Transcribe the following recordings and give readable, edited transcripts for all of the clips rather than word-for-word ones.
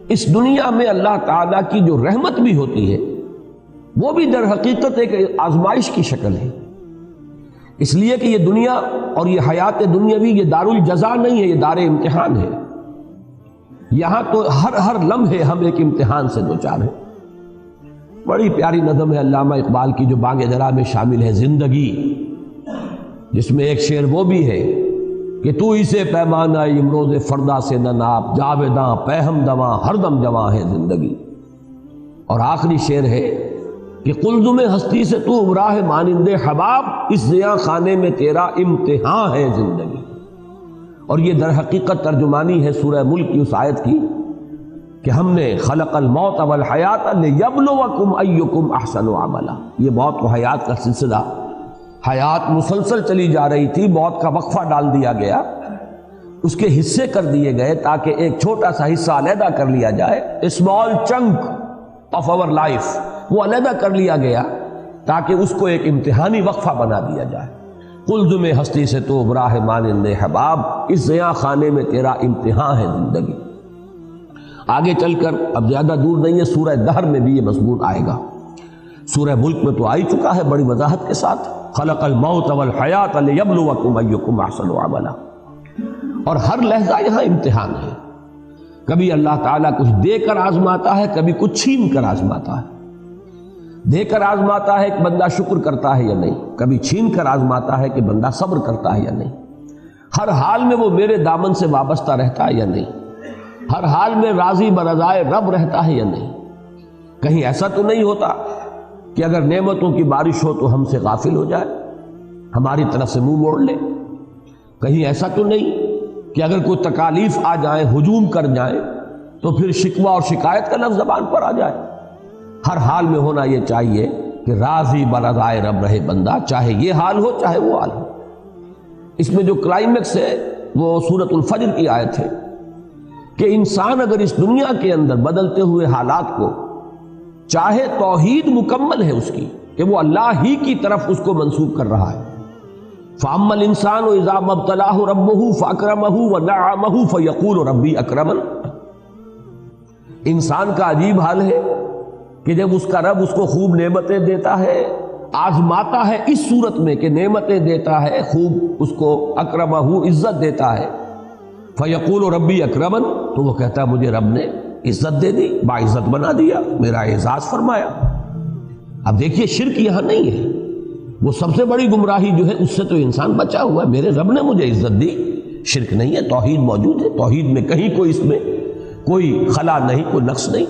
اس دنیا میں اللہ تعالیٰ کی جو رحمت بھی ہوتی ہے وہ بھی در حقیقت ایک آزمائش کی شکل ہے، اس لیے کہ یہ دنیا اور یہ حیات دنیاوی یہ دار الجزا نہیں ہے، یہ دار امتحان ہے۔ یہاں تو ہر لمحے ہم ایک امتحان سے دوچار ہیں۔ بڑی پیاری نظم ہے علامہ اقبال کی جو بانگ درا میں شامل ہے، زندگی، جس میں ایک شعر وہ بھی ہے کہ تو اسے پیمانہ امروز فردا سے نہ ناپ، جاویداں پہم دواں ہر دم جواں ہے زندگی۔ اور آخری شعر ہے کہ قلزم ہستی سے تو عمراہ مانند حباب، اس زیاں خانے میں تیرا امتحان ہے زندگی۔ اور یہ در حقیقت ترجمانی ہے سورہ ملک کی اس آیت کی کہ ہم نے خلق الموت والحیات لیبلوکم ایکم احسن عملا۔ یہ موت و حیات کا سلسلہ، حیات مسلسل چلی جا رہی تھی، موت کا وقفہ ڈال دیا گیا، اس کے حصے کر دیے گئے تاکہ ایک چھوٹا سا حصہ علیحدہ کر لیا جائے، small chunk of our life, وہ علیحدہ کر لیا گیا تاکہ اس کو ایک امتحانی وقفہ بنا دیا جائے۔ قلزم ہستی سے تو براہ مانند حباب، اس زیاں خانے میں تیرا امتحان ہے زندگی۔ آگے چل کر اب زیادہ دور نہیں ہے، سورہ دہر میں بھی یہ مضمون آئے گا، سورہ ملک میں تو آ ہی چکا ہے بڑی وضاحت کے ساتھ، خلق الموت والحیات لیبلوکم ایکم احسن عملا۔ اور ہر لحظہ یہاں امتحان ہے، کبھی اللہ تعالیٰ کچھ دے کر آزماتا ہے، کبھی کچھ چھین کر آزماتا ہے۔ دے کر آزماتا ہے کہ بندہ شکر کرتا ہے یا نہیں، کبھی چھین کر آزماتا ہے کہ بندہ صبر کرتا ہے یا نہیں۔ ہر حال میں وہ میرے دامن سے وابستہ رہتا ہے یا نہیں، ہر حال میں راضی برضائے رب رہتا ہے یا نہیں۔ کہیں ایسا تو نہیں ہوتا کہ اگر نعمتوں کی بارش ہو تو ہم سے غافل ہو جائے، ہماری طرف سے منہ موڑ لے۔ کہیں ایسا تو نہیں کہ اگر کوئی تکالیف آ جائیں، ہجوم کر جائیں، تو پھر شکوہ اور شکایت کا لفظ زبان پر آ جائے۔ ہر حال میں ہونا یہ چاہیے کہ راضی برضائے رب رہے بندہ، چاہے یہ حال ہو چاہے وہ حال ہو۔ اس میں جو کلائمیکس ہے وہ سورۃ الفجر کی آیت ہے کہ انسان اگر اس دنیا کے اندر بدلتے ہوئے حالات کو چاہے، توحید مکمل ہے اس کی کہ وہ اللہ ہی کی طرف اس کو منسوب کر رہا ہے۔ فَأَمَّا الْإِنسَانُ إِذَا مَا ابْتَلَاهُ رَبُّهُ فَأَكْرَمَهُ وَنَعَّمَهُ فَيَقُولُ رَبِّي أَكْرَمَنِ۔ انسان کا عجیب حال ہے کہ جب اس کا رب اس کو خوب نعمتیں دیتا ہے، آزماتا ہے اس صورت میں کہ نعمتیں دیتا ہے، خوب اس کو اکرمہ عزت دیتا ہے، فَيَقُولُ رَبِّي أَكْرَمَنِ، تو وہ کہتا ہے مجھے رب نے عزت دے دی، باعزت بنا دیا، میرا اعزاز فرمایا۔ اب دیکھیے شرک یہاں نہیں ہے، وہ سب سے بڑی گمراہی جو ہے اس سے تو انسان بچا ہوا ہے، میرے رب نے مجھے عزت دی۔ شرک نہیں ہے، توحید موجود ہے، توحید میں کہیں کوئی اس میں کوئی خلا نہیں، کوئی نقص نہیں۔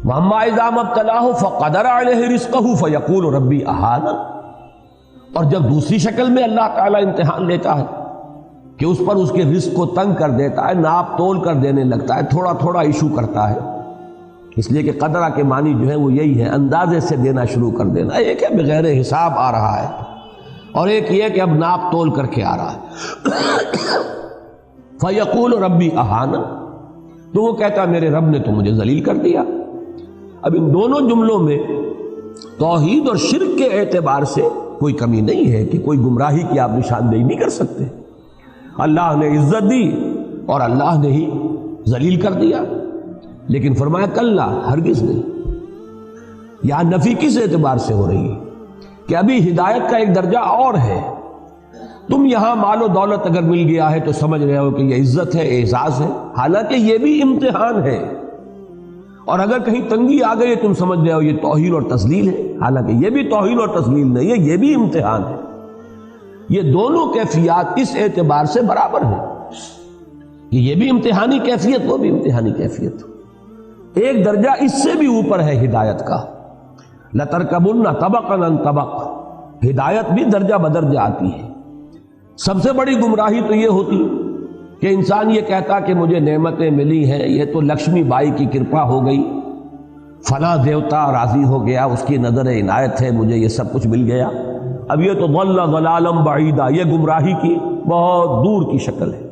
وَأَمَّا إِذَا مَا ابْتَلَاهُ فَقَدَرَ عَلَيْهِ رِزْقَهُ فَيَقُولُ رَبِّي أَهَانَنِ۔ اور جب دوسری شکل میں اللہ تعالیٰ امتحان لیتا ہے کہ اس پر اس کے رزق کو تنگ کر دیتا ہے، ناپ تول کر دینے لگتا ہے، تھوڑا تھوڑا ایشو کرتا ہے، اس لیے کہ قدرہ کے معنی جو ہے وہ یہی ہے، اندازے سے دینا شروع کر دینا۔ ایک ہے بغیر حساب آ رہا ہے، اور ایک یہ کہ اب ناپ تول کر کے آ رہا ہے۔ فَيَقُولُ رَبِّي أَهَانَنِ، تو وہ کہتا ہے میرے رب نے تو مجھے ذلیل کر دیا۔ اب ان دونوں جملوں میں توحید اور شرک کے اعتبار سے کوئی کمی نہیں ہے کہ کوئی گمراہی کی آپ نشاندہی نہیں کر سکتے۔ اللہ نے عزت دی اور اللہ نے ہی ذلیل کر دیا، لیکن فرمایا کلا، ہرگز نہیں۔ یہاں نفی کس اعتبار سے ہو رہی ہے کہ ابھی ہدایت کا ایک درجہ اور ہے۔ تم یہاں مال و دولت اگر مل گیا ہے تو سمجھ رہے ہو کہ یہ عزت ہے، اعزاز ہے، حالانکہ یہ بھی امتحان ہے۔ اور اگر کہیں تنگی آ گئی تم سمجھ رہے ہو یہ توہین اور تذلیل ہے، حالانکہ یہ بھی توہین اور تذلیل نہیں ہے، یہ بھی امتحان ہے۔ یہ دونوں کیفیات اس اعتبار سے برابر ہیں کہ یہ بھی امتحانی کیفیت، وہ بھی امتحانی کیفیت۔ ایک درجہ اس سے بھی اوپر ہے ہدایت کا، لَتَرْكَبُنَّ طَبَقًا عَنْ طَبَقٍ، ہدایت بھی درجہ بدرجہ آتی ہے۔ سب سے بڑی گمراہی تو یہ ہوتی کہ انسان یہ کہتا کہ مجھے نعمتیں ملی ہیں، یہ تو لکشمی بائی کی کرپا ہو گئی، فلاں دیوتا راضی ہو گیا، اس کی نظر عنایت ہے، مجھے یہ سب کچھ مل گیا۔ اب یہ تو ضل ضلالا بعیدا، یہ گمراہی کی بہت دور کی شکل ہے۔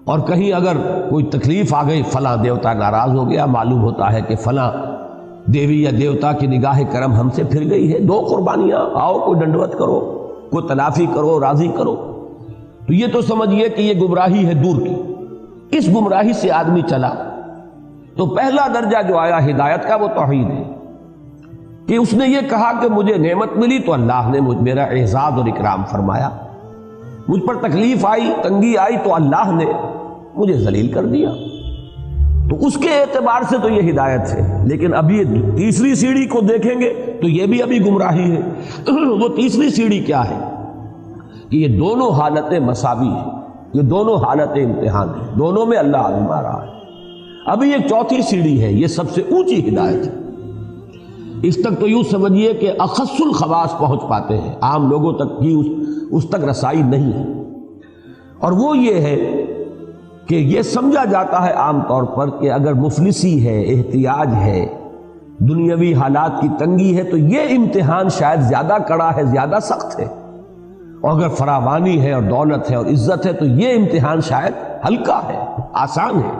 اور کہیں اگر کوئی تکلیف آ گئی، فلاں دیوتا ناراض ہو گیا، معلوم ہوتا ہے کہ فلاں دیوی یا دیوتا کی نگاہ کرم ہم سے پھر گئی ہے، دو قربانیاں، آؤ کوئی ڈنڈوت کرو، کوئی تلافی کرو، راضی کرو۔ تو یہ تو سمجھیے کہ یہ گمراہی ہے دور کی۔ اس گمراہی سے آدمی چلا تو پہلا درجہ جو آیا ہدایت کا وہ توحید ہے کہ اس نے یہ کہا کہ مجھے نعمت ملی تو اللہ نے میرا اعزاز اور اکرام فرمایا، مجھ پر تکلیف آئی، تنگی آئی تو اللہ نے مجھے ذلیل کر دیا، تو اس کے اعتبار سے تو یہ ہدایت ہے۔ لیکن ابھی تیسری سیڑھی کو دیکھیں گے تو یہ بھی ابھی گمراہی ہے۔ وہ تیسری سیڑھی کیا ہے کہ یہ دونوں حالتیں مساوی ہیں، یہ دونوں حالتیں امتحان ہیں، دونوں میں اللہ آزما رہا ہے۔ ابھی ایک چوتھی سیڑھی ہے، یہ سب سے اونچی ہدایت ہے۔ اس تک تو یوں سمجھیے کہ اخص الخواص پہنچ پاتے ہیں، عام لوگوں تک کی اس تک رسائی نہیں ہے، اور وہ یہ ہے کہ یہ سمجھا جاتا ہے عام طور پر کہ اگر مفلسی ہے، احتیاج ہے، دنیاوی حالات کی تنگی ہے تو یہ امتحان شاید زیادہ کڑا ہے، زیادہ سخت ہے، اور اگر فراوانی ہے اور دولت ہے اور عزت ہے تو یہ امتحان شاید ہلکا ہے، آسان ہے۔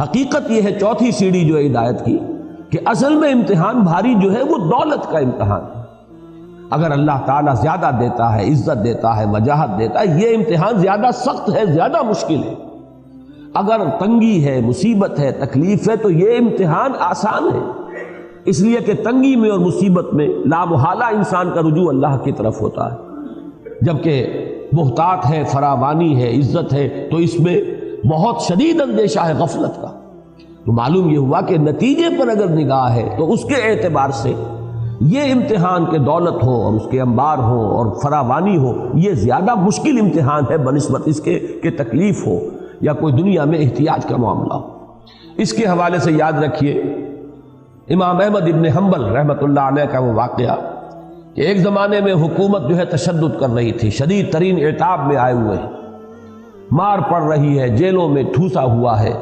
حقیقت یہ ہے چوتھی سیڑھی جو ہے ہدایت کی کہ اصل میں امتحان بھاری جو ہے وہ دولت کا امتحان ہے۔ اگر اللہ تعالیٰ زیادہ دیتا ہے، عزت دیتا ہے، وجاہت دیتا ہے، یہ امتحان زیادہ سخت ہے، زیادہ مشکل ہے۔ اگر تنگی ہے، مصیبت ہے، تکلیف ہے تو یہ امتحان آسان ہے، اس لیے کہ تنگی میں اور مصیبت میں لامحالہ انسان کا رجوع اللہ کی طرف ہوتا ہے، جبکہ محتاط ہے، فراوانی ہے، عزت ہے تو اس میں بہت شدید اندیشہ ہے غفلت کا۔ تو معلوم یہ ہوا کہ نتیجے پر اگر نگاہ ہے تو اس کے اعتبار سے یہ امتحان کہ دولت ہو اور اس کے انبار ہو اور فراوانی ہو، یہ زیادہ مشکل امتحان ہے بنسبت اس کے کہ تکلیف ہو یا کوئی دنیا میں احتیاج کا معاملہ ہو۔ اس کے حوالے سے یاد رکھیے امام احمد ابن حنبل رحمۃ اللہ علیہ کا وہ واقعہ کہ ایک زمانے میں حکومت جو ہے تشدد کر رہی تھی، شدید ترین عتاب میں آئے ہوئے ہیں، مار پڑ رہی ہے، جیلوں میں ٹھوسا ہوا ہے،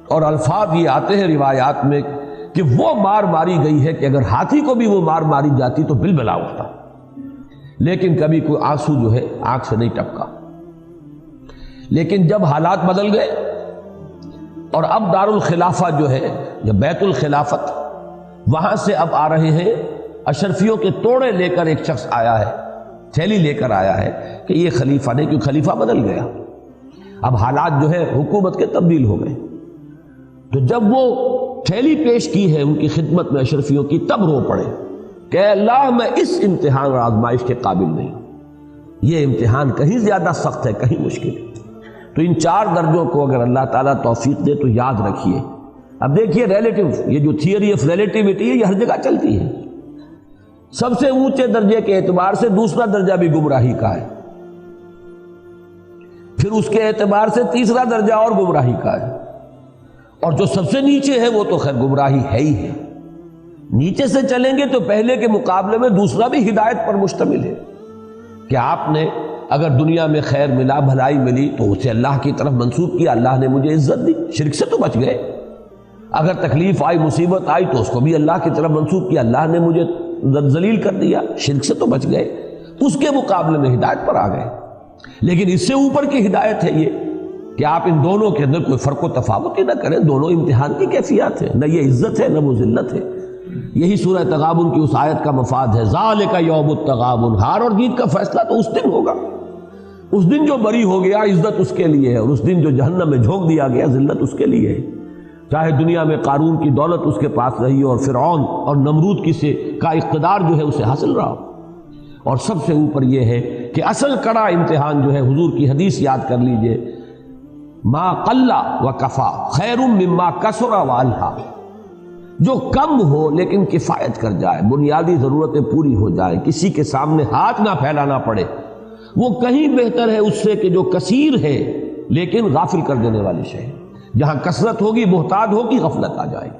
اور الفاظ یہ آتے ہیں روایات میں کہ وہ مار ماری گئی ہے کہ اگر ہاتھی کو بھی وہ مار ماری جاتی تو بلبلا اٹھتا، لیکن کبھی کوئی آنسو جو ہے آنکھ سے نہیں ٹپکا۔ لیکن جب حالات بدل گئے اور اب دارالخلافہ جو ہے یا بیت الخلافت، وہاں سے اب آ رہے ہیں اشرفیوں کے توڑے لے کر، ایک شخص آیا ہے، تھیلی لے کر آیا ہے کہ یہ خلیفہ نہیں، کیونکہ خلیفہ بدل گیا، اب حالات جو ہے حکومت کے تبدیل ہو گئے۔ تو جب وہ تھیلی پیش کی ہے ان کی خدمت میں اشرفیوں کی، تب رو پڑے کہ اے اللہ میں اس امتحان اور آزمائش کے قابل نہیں، یہ امتحان کہیں زیادہ سخت ہے، کہیں مشکل ہے۔ تو ان چار درجوں کو اگر اللہ تعالیٰ توفیق دے تو یاد رکھیے۔ اب دیکھیے ریلیٹیو، یہ جو تھیوری آف ریلیٹیوٹی ہے یہ ہر جگہ چلتی ہے۔ سب سے اونچے درجے کے اعتبار سے دوسرا درجہ بھی گمراہی کا ہے، پھر اس کے اعتبار سے تیسرا درجہ اور گمراہی کا ہے، اور جو سب سے نیچے ہے وہ تو خیر گمراہی ہے ہی ہے۔ نیچے سے چلیں گے تو پہلے کے مقابلے میں دوسرا بھی ہدایت پر مشتمل ہے کہ آپ نے اگر دنیا میں خیر ملا، بھلائی ملی تو اسے اللہ کی طرف منسوب کیا، اللہ نے مجھے عزت دی، شرک سے تو بچ گئے۔ اگر تکلیف آئی، مصیبت آئی تو اس کو بھی اللہ کی طرف منسوب کیا، اللہ نے مجھے ذلیل کر دیا، شرک سے تو بچ گئے، اس کے مقابلے میں ہدایت پر آ گئے۔ لیکن اس سے اوپر کی ہدایت ہے یہ کہ آپ ان دونوں کے اندر کوئی فرق و تفاوت ہی نہ کریں، دونوں امتحان کی کیفیات ہے، نہ یہ عزت ہے نہ وہ ذلت ہے۔ یہی سورہ تغابن کی اس آیت کا مفاد ہے، ذالک یوم التغابن، ہار اور جیت کا فیصلہ تو اس دن ہوگا، اس دن جو بری ہو گیا عزت اس کے لیے ہے، اور اس دن جو جہنم میں جھونک دیا گیا ذلت اس کے لیے ہے، چاہے دنیا میں قارون کی دولت اس کے پاس رہی اور فرعون اور نمرود کا اقتدار جو ہے اسے حاصل رہا۔ اور سب سے اوپر یہ ہے کہ اصل کڑا امتحان جو ہے، حضور کی حدیث یاد کر لیجئے، ما قل و کفا خیر مما کثر و الہا، جو کم ہو لیکن کفایت کر جائے، بنیادی ضرورتیں پوری ہو جائیں، کسی کے سامنے ہاتھ نہ پھیلانا پڑے، وہ کہیں بہتر ہے اس سے کہ جو کثیر ہے لیکن غافل کر دینے والی شے۔ جہاں کثرت ہوگی، محتاج ہوگی، غفلت آ جائے گی۔